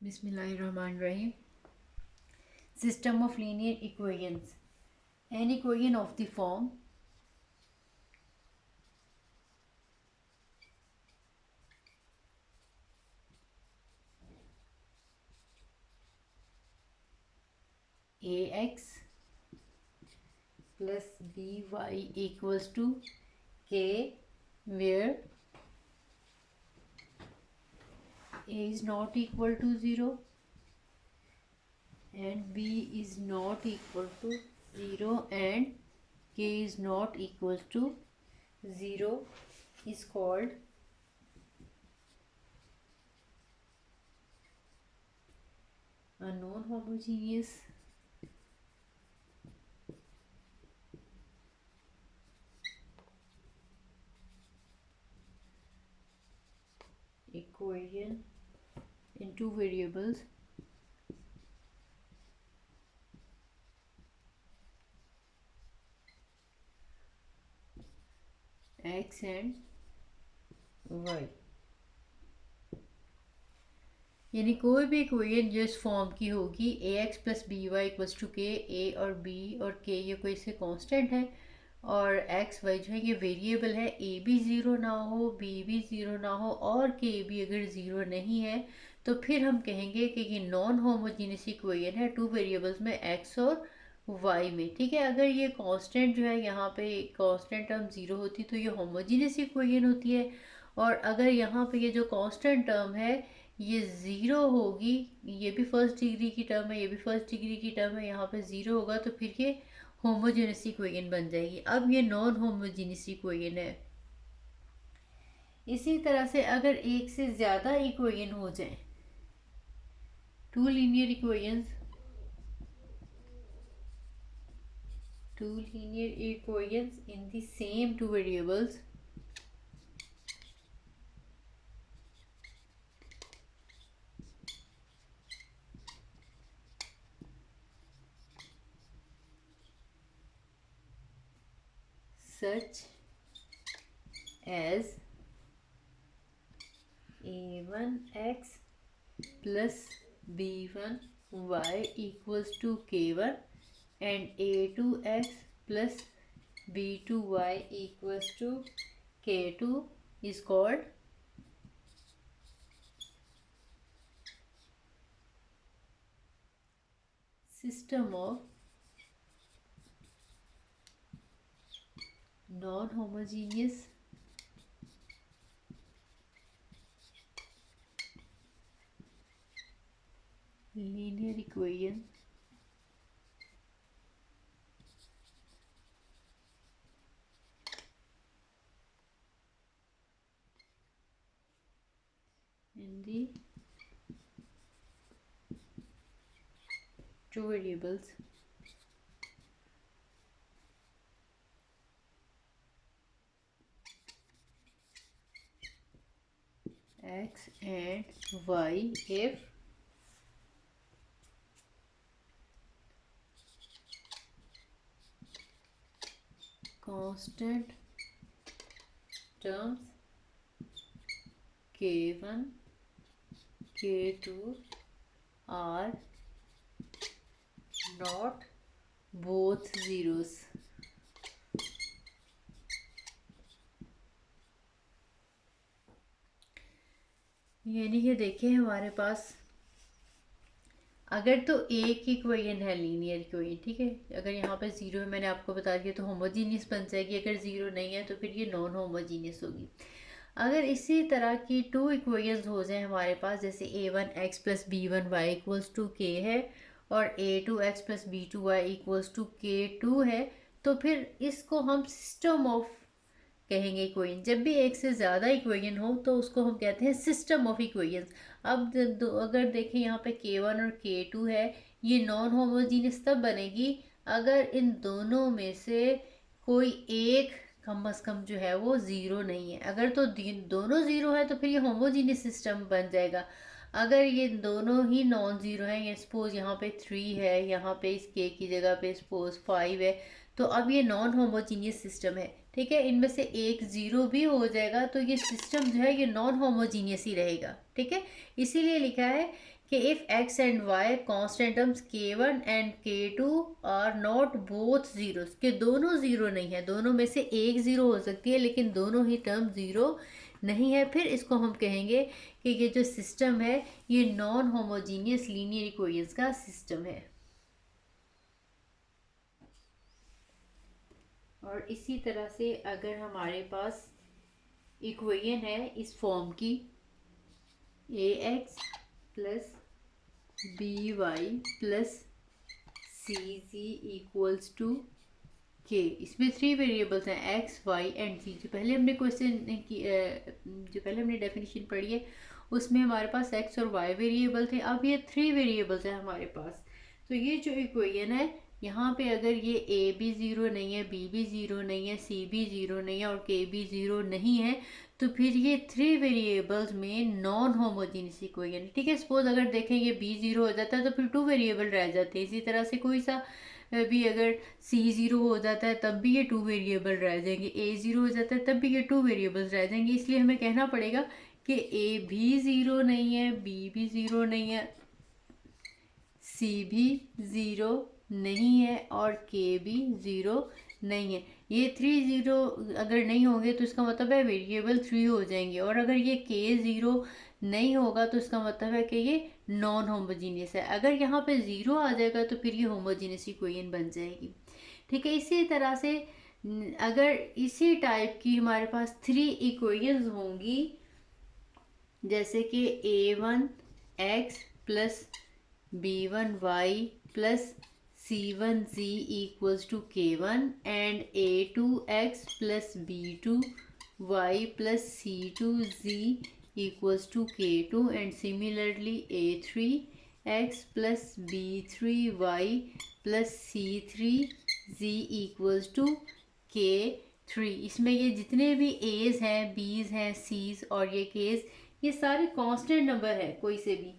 Bismillahirrahmanirrahim. System of linear equations. An equation of the form ax plus by equals to k, where a is not equal to 0 and b is not equal to 0 and k is not equal to 0 is called a non-homogeneous equation in two variables x and y। यानी कोई भी equation जो इस form की होगी a x plus b y equals to k, a और B और के ये कोई से कांस्टेंट है और एक्स वाई जो है ये वेरिएबल है, ए भी ज़ीरो ना हो, बी भी ज़ीरो ना हो और के भी अगर ज़ीरो नहीं है तो फिर हम कहेंगे कि ये नॉन होमोजीनियस इक्वेशन है टू वेरिएबल्स में एक्स और वाई में। ठीक है, अगर ये कांस्टेंट जो है यहाँ पे कांस्टेंट टर्म ज़ीरो होती तो ये होमोजीनियस इक्वेशन होती है, और अगर यहाँ पे ये जो कांस्टेंट टर्म है ये ज़ीरो होगी, ये भी फर्स्ट डिग्री की टर्म है, ये भी फर्स्ट डिग्री की टर्म है, यहाँ पे ज़ीरो होगा तो फिर ये होमोजेनियस इक्वेशन बन जाएगी। अब ये नॉन होमोजेनियस इक्वेशन है। इसी तरह से अगर एक से ज़्यादा इक्वेशन हो जाए, two linear equations, in the same two variables such as a1x plus b1y equals to k1 and a2x plus b2y equals to k2 is called system of non-homogeneous linear equation in the two variables x and y if constant terms k1 k2 are not both zeros। यानी कि देखिए हमारे पास अगर तो एक equation है linear equation, ठीक है, अगर यहाँ पे ज़ीरो है मैंने आपको बता दिया तो होमोजीनियस बन जाएगी, अगर ज़ीरो नहीं है तो फिर ये नॉन होमोजीनियस होगी। अगर इसी तरह की टू इक्वेशंस हो जाए हमारे पास, जैसे a1x plus b1y equals to k है और a2x plus b2y equals to k2 है, तो फिर इसको हम सिस्टम ऑफ कहेंगे इक्वेशन। जब भी एक से ज़्यादा इक्वेशन हो तो उसको हम कहते हैं सिस्टम ऑफ इक्वेशंस। अब अगर देखें यहाँ पे k1 और k2 है, ये नॉन होमोजीनियस तब बनेगी अगर इन दोनों में से कोई एक कम अज़ कम जो है वो ज़ीरो नहीं है। अगर तो दोनों ज़ीरो है तो फिर ये होमोजीनियस सिस्टम बन जाएगा। अगर ये दोनों ही नॉन ज़ीरो हैं, या सपोज यहाँ पे 3 है, यहाँ पे इस के की जगह पे सपोज 5 है, तो अब ये नॉन होमोजीनियस सिस्टम है। ठीक है, इनमें से एक ज़ीरो भी हो जाएगा तो ये सिस्टम जो है ये नॉन होमोजीनियस ही रहेगा। ठीक है, इसीलिए लिखा है कि if x and y constant terms k1 and k2 are not both zeros, के दोनों ज़ीरो नहीं है, दोनों में से एक ज़ीरो हो सकती है लेकिन दोनों ही टर्म ज़ीरो नहीं है, फिर इसको हम कहेंगे कि ये जो सिस्टम है ये नॉन होमोजीनियस लीनियर इक्वेशंस का सिस्टम है। और इसी तरह से अगर हमारे पास इक्वेशन है इस फॉर्म की ax plus b y plus c z equals to k, इसमें थ्री वेरिएबल्स हैं एक्स वाई एंड जी। जो पहले हमने क्वेश्चन की जो पहले हमने डेफिनेशन पढ़ी है उसमें हमारे पास एक्स और वाई वेरिएबल थे, अब ये थ्री वेरिएबल्स हैं हमारे पास। तो ये जो इक्वेशन है यहाँ पे अगर ये ए भी ज़ीरो नहीं है, बी भी ज़ीरो नहीं है, सी भी ज़ीरो नहीं है और के भी ज़ीरो नहीं है, तो फिर ये थ्री वेरिएबल्स में नॉन होमोजीनियस इक्वेशन। ठीक है, सपोज अगर देखें ये बी ज़ीरो हो जाता है तो फिर टू वेरिएबल रह जाते हैं। इसी तरह से कोई सा भी अगर सी ज़ीरो हो जाता है तब भी ये टू वेरिएबल रह जाएंगे, ए ज़ीरो हो जाता है तब भी ये टू वेरिएबल्स रह जाएंगे। इसलिए हमें कहना पड़ेगा कि ए भी ज़ीरो नहीं है, बी भी ज़ीरो नहीं है, सी भी ज़ीरो नहीं है और के भी ज़ीरो नहीं है। ये थ्री ज़ीरो अगर नहीं होंगे तो इसका मतलब है वेरिएबल थ्री हो जाएंगे, और अगर ये के ज़ीरो नहीं होगा तो इसका मतलब है कि ये नॉन होमोजीनियस है। अगर यहाँ पे ज़ीरो आ जाएगा तो फिर ये होमोजीनियस इक्वेशन बन जाएगी। ठीक है, इसी तरह से अगर इसी टाइप की हमारे पास थ्री इक्वेशंस होंगी, जैसे कि a1 x plus b1 y plus c1 z equals to k1 and a2 x plus b2 y plus c2 z equals to k2 and similarly a3 x plus b3 y plus c3 z equals to k3। इसमें ये जितने भी a's हैं, b's हैं, c's और ये k's, ये सारे कांस्टेंट नंबर है कोई से भी।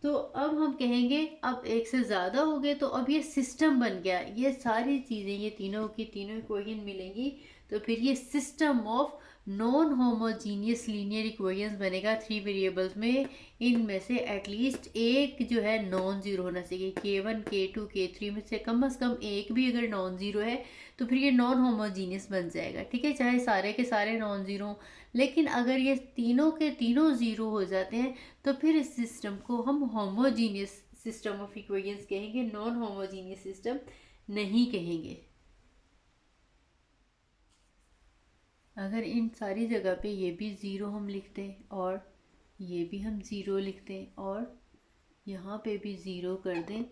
तो अब हम कहेंगे अब एक से ज़्यादा हो गए तो अब ये सिस्टम बन गया, ये सारी चीज़ें ये तीनों की तीनों इक्वेशन मिलेंगी तो फिर ये system of non homogeneous linear equations बनेगा थ्री वेरिएबल्स में। इनमें से एटलीस्ट एक जो है नॉन ज़ीरो होना चाहिए, k1 k2 k3 में से कम एक भी अगर नॉन ज़ीरो है तो फिर ये नॉन होमोजीनियस बन जाएगा। ठीक है, चाहे सारे के सारे नॉन ज़ीरो, लेकिन अगर ये तीनों के तीनों ज़ीरो हो जाते हैं तो फिर इस सिस्टम को हम होमोजीनियस सिस्टम ऑफ इक्वेशंस कहेंगे, नॉन होमोजीनियस सिस्टम नहीं कहेंगे। अगर इन सारी जगह पे ये भी ज़ीरो हम लिखते हैं और ये भी हम ज़ीरो लिखते हैं और यहाँ पे भी ज़ीरो कर दें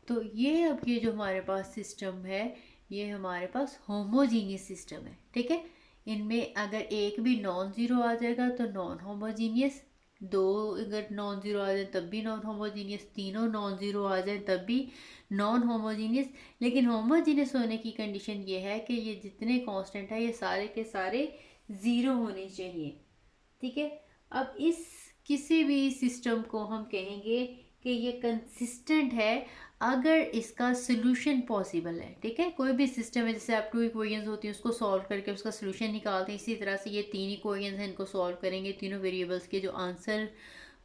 तो ये अब ये जो हमारे पास सिस्टम है ये हमारे पास होमोजीनियस सिस्टम है। ठीक है, इनमें अगर एक भी नॉन ज़ीरो आ जाएगा तो नॉन होमोजीनियस, दो अगर नॉन ज़ीरो आ जाए तब भी नॉन होमोजीनियस, तीनों नॉन ज़ीरो आ जाए तब भी नॉन होमोजीनियस। लेकिन होमोजीनियस होने की कंडीशन ये है कि ये जितने कांस्टेंट है ये सारे के सारे ज़ीरो होने चाहिए। ठीक है, अब इस किसी भी सिस्टम को हम कहेंगे कि ये कंसिस्टेंट है अगर इसका सोल्यूशन पॉसिबल है। ठीक है, कोई भी सिस्टम है जैसे आप टू इक्वेशंस होती हैं उसको सॉल्व करके उसका सोल्यूशन निकालते हैं, इसी तरह से ये तीन इक्वेशंस हैं इनको सॉल्व करेंगे, तीनों वेरिएबल्स के जो आंसर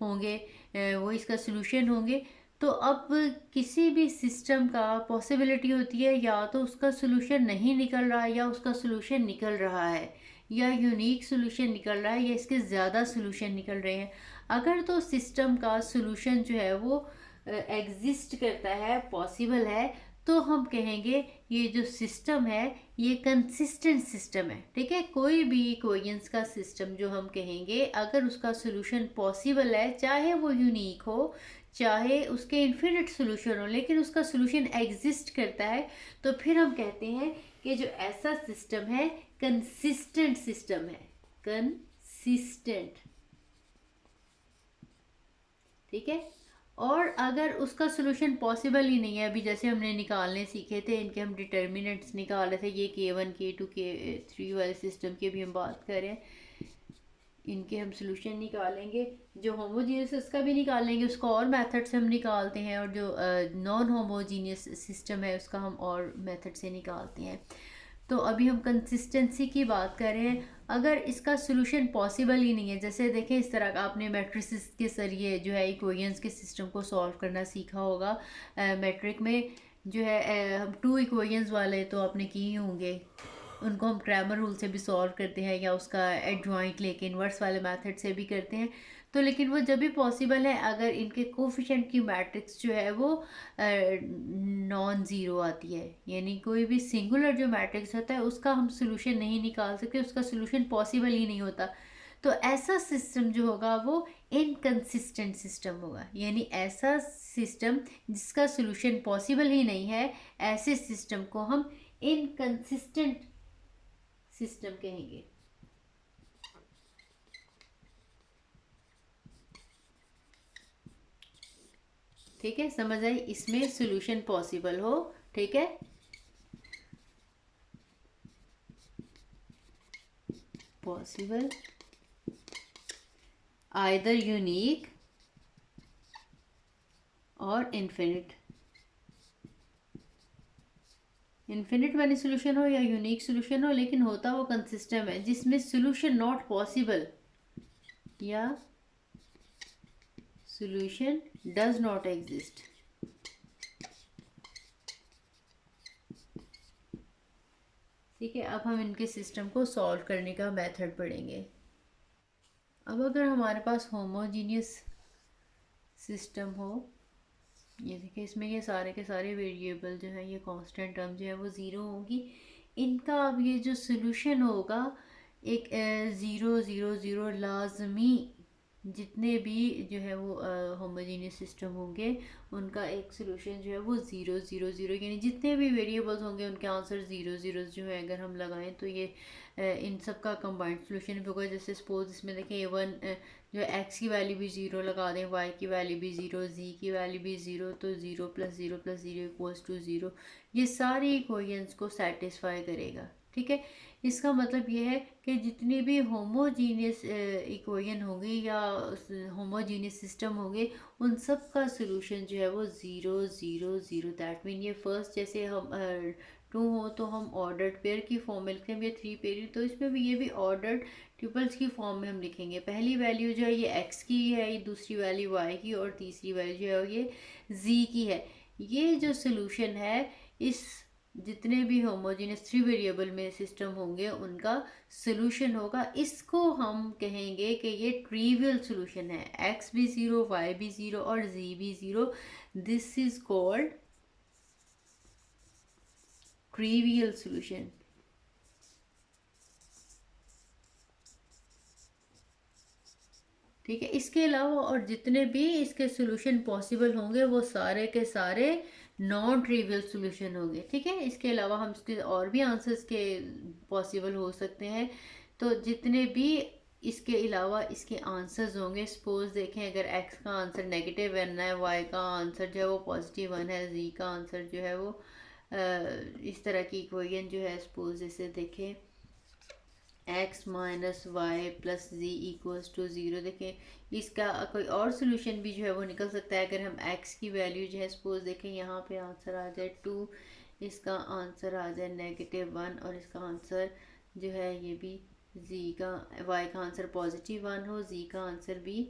होंगे वो इसका सोल्यूशन होंगे। तो अब किसी भी सिस्टम का पॉसिबिलिटी होती है या तो उसका सोल्यूशन नहीं निकल रहा है या उसका सोल्यूशन निकल रहा है, या यूनिक सोल्यूशन निकल रहा है या इसके ज़्यादा सोल्यूशन निकल रहे हैं। अगर तो सिस्टम का सोल्यूशन जो है वो एग्जिस्ट करता है, पॉसिबल है, तो हम कहेंगे ये जो सिस्टम है ये कंसिस्टेंट सिस्टम है। ठीक है, कोई भी इक्वेशंस का सिस्टम जो हम कहेंगे अगर उसका सोल्यूशन पॉसिबल है, चाहे वो यूनिक हो चाहे उसके इन्फिनिट सोल्यूशन हो, लेकिन उसका सोल्यूशन एग्जिस्ट करता है, तो फिर हम कहते हैं कि जो ऐसा सिस्टम है कंसिस्टेंट सिस्टम है, कंसिस्टेंट। ठीक है, और अगर उसका सोल्यूशन पॉसिबल ही नहीं है, अभी जैसे हमने निकालने सीखे थे इनके हम डिटर्मिनेंट्स निकाल रहे थे, ये k1 k2 k3 वाले सिस्टम की भी हम बात करें, इनके हम सोल्यूशन निकालेंगे, जो होमोजीनियस उसका भी निकालेंगे, उसका और मेथड से हम निकालते हैं, और जो नॉन होमोजीनियस सिस्टम है उसका हम और मेथड से निकालते हैं। तो अभी हम कंसिस्टेंसी की बात कर रहे हैं। अगर इसका सोल्यूशन पॉसिबल ही नहीं है, जैसे देखें इस तरह का आपने मैट्रिसेस के जरिए जो है इक्वेशंस के सिस्टम को सॉल्व करना सीखा होगा। मैट्रिक में जो है हम टू इक्वेशंस वाले तो आपने किए ही होंगे, उनको हम क्रैमर रूल से भी सॉल्व करते हैं या उसका एडजॉइंट लेके इन्वर्स वाले मेथड से भी करते हैं। तो लेकिन वो जब भी पॉसिबल है अगर इनके कोफिशिएंट की मैट्रिक्स जो है वो नॉन ज़ीरो आती है, यानी कोई भी सिंगुलर जो मैट्रिक्स होता है उसका हम सोल्यूशन नहीं निकाल सकते, उसका सोल्यूशन पॉसिबल ही नहीं होता। तो ऐसा सिस्टम जो होगा वो इनकंसिस्टेंट सिस्टम होगा, यानी ऐसा सिस्टम जिसका सोल्यूशन पॉसिबल ही नहीं है, ऐसे सिस्टम को हम इनकंसिस्टेंट सिस्टम कहेंगे। ठीक है, समझ आई, इसमें सोल्यूशन पॉसिबल हो। ठीक है, पॉसिबल आइदर यूनिक और इन्फिनिट। इन्फिनिट वाली सोल्यूशन हो या यूनिक सोल्यूशन हो, लेकिन होता वो कंसिस्टेंट है जिसमें सोल्यूशन नॉट पॉसिबल या सोल्यूशन डज नॉट एग्जिस्ट। ठीक है, अब हम इनके सिस्टम को सॉल्व करने का मेथड पढ़ेंगे। अब अगर हमारे पास होमोजीनियस सिस्टम हो, ये देखिए इसमें ये सारे के सारे वेरिएबल जो है, ये कांस्टेंट टर्म जो है वो ज़ीरो होगी, इनका अब ये जो सोल्यूशन होगा एक ज़ीरो ज़ीरो ज़ीरो लाजमी, जितने भी जो है वो होमोजीनियस सिस्टम होंगे उनका एक सोल्यूशन जो है वो ज़ीरो ज़ीरो ज़ीरो, यानी जितने भी वेरिएबल्स होंगे उनके आंसर ज़ीरो ज़ीरो जो है अगर हम लगाएं तो ये इन सब का कंबाइंड सोल्यूशन भी होगा। जैसे सपोज इसमें देखें A1 जो एक्स की वैल्यू भी ज़ीरो लगा दें, वाई की वैल्यू भी ज़ीरो, जी की वैल्यू भी ज़ीरो, तो zero plus zero equals to zero, ये सारी इक्वेशंस को सेटिस्फाई करेगा। ठीक है, इसका मतलब ये है कि जितनी भी होमोजीनियस इक्वेशन होंगी या होमोजीनियस सिस्टम होंगे उन सब का सोल्यूशन जो है वो zero zero zero. That mean ये फर्स्ट जैसे हम टू हो तो हम ऑर्डर्ड पेयर की फॉर्म में लिखते हैं, ये थ्री पेयर, तो इसमें भी ये भी ऑर्डर्ड ट्रिपल्स की फॉर्म में हम लिखेंगे। पहली वैल्यू जो है ये एक्स की है, ये दूसरी वैल्यू वाई की, और तीसरी वैल्यू जो है ये जी की है। ये जो सोल्यूशन है इस जितने भी होमोजेनियस थ्री वेरिएबल में सिस्टम होंगे उनका सोल्यूशन होगा, इसको हम कहेंगे कि ये ट्रिवियल सोल्यूशन है। एक्स भी ज़ीरो, वाई भी ज़ीरो और जी भी zero, this is called trivial solution. ठीक है, इसके अलावा और जितने भी इसके सोल्यूशन पॉसिबल होंगे वो सारे के सारे नॉन ट्रिवियल सोल्यूशन होंगे। ठीक है, इसके अलावा हम इसके और भी आंसर्स के पॉसिबल हो सकते हैं। तो जितने भी इसके अलावा इसके आंसर्स होंगे, सपोज देखें अगर एक्स का आंसर नेगेटिव वन है, वाई का आंसर जो है वो पॉजिटिव वन है, जी का आंसर जो है वो इस तरह की इक्वेशन जो है, सपोज जैसे देखें x minus y plus z equals to zero, देखें इसका कोई और सोल्यूशन भी जो है वो निकल सकता है। अगर हम एक्स की वैल्यू जो है सपोज देखें यहाँ पे आंसर आ जाए टू, इसका आंसर आ जाए नेगेटिव वन, और इसका आंसर जो है ये भी जी का, वाई का आंसर पॉजिटिव वन हो, जी का आंसर भी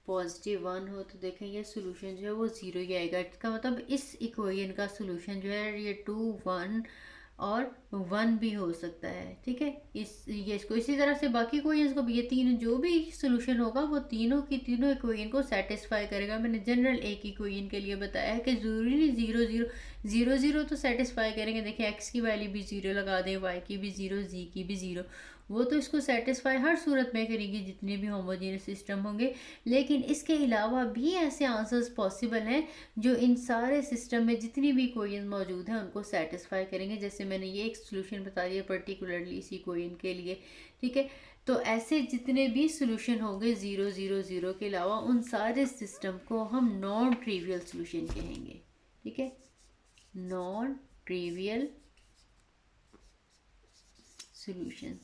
पॉजिटिव वन हो, तो देखें ये सोल्यूशन जो है वो ज़ीरो ही आएगा। इसका मतलब इस इक्वेशन का सोल्यूशन जो है ये टू वन और वन भी हो सकता है। ठीक है, ये इसको इसी तरह से बाकी इक्वेशंस को भी, ये तीन जो भी सोल्यूशन होगा वो तीनों की तीनों इक्वेशन को सेटिस्फाई करेगा। मैंने जनरल एक इक्वेशन के लिए बताया है कि ज़रूरी नहीं ज़ीरो ज़ीरो ज़ीरो ज़ीरो तो सेटिस्फाई करेंगे। देखिए एक्स की वैल्यू भी ज़ीरो लगा दें, वाई की भी ज़ीरो, जी की भी ज़ीरो, वो तो इसको सेटिस्फाई हर सूरत में करेगी जितने भी होमोजेनियस सिस्टम होंगे। लेकिन इसके अलावा भी ऐसे आंसर्स पॉसिबल हैं जो इन सारे सिस्टम में जितनी भी इक्वेशन मौजूद हैं उनको सेटिस्फाई करेंगे। जैसे मैंने ये एक सोल्यूशन बता दिया पर्टिकुलरली इसी इक्वेशन के लिए। ठीक है, तो ऐसे जितने भी सोल्यूशन होंगे ज़ीरो ज़ीरो ज़ीरो के अलावा उन सारे सिस्टम को हम नॉन ट्रिवियल सोल्यूशन कहेंगे। ठीक है, नॉन ट्रिवियल सोल्यूशन।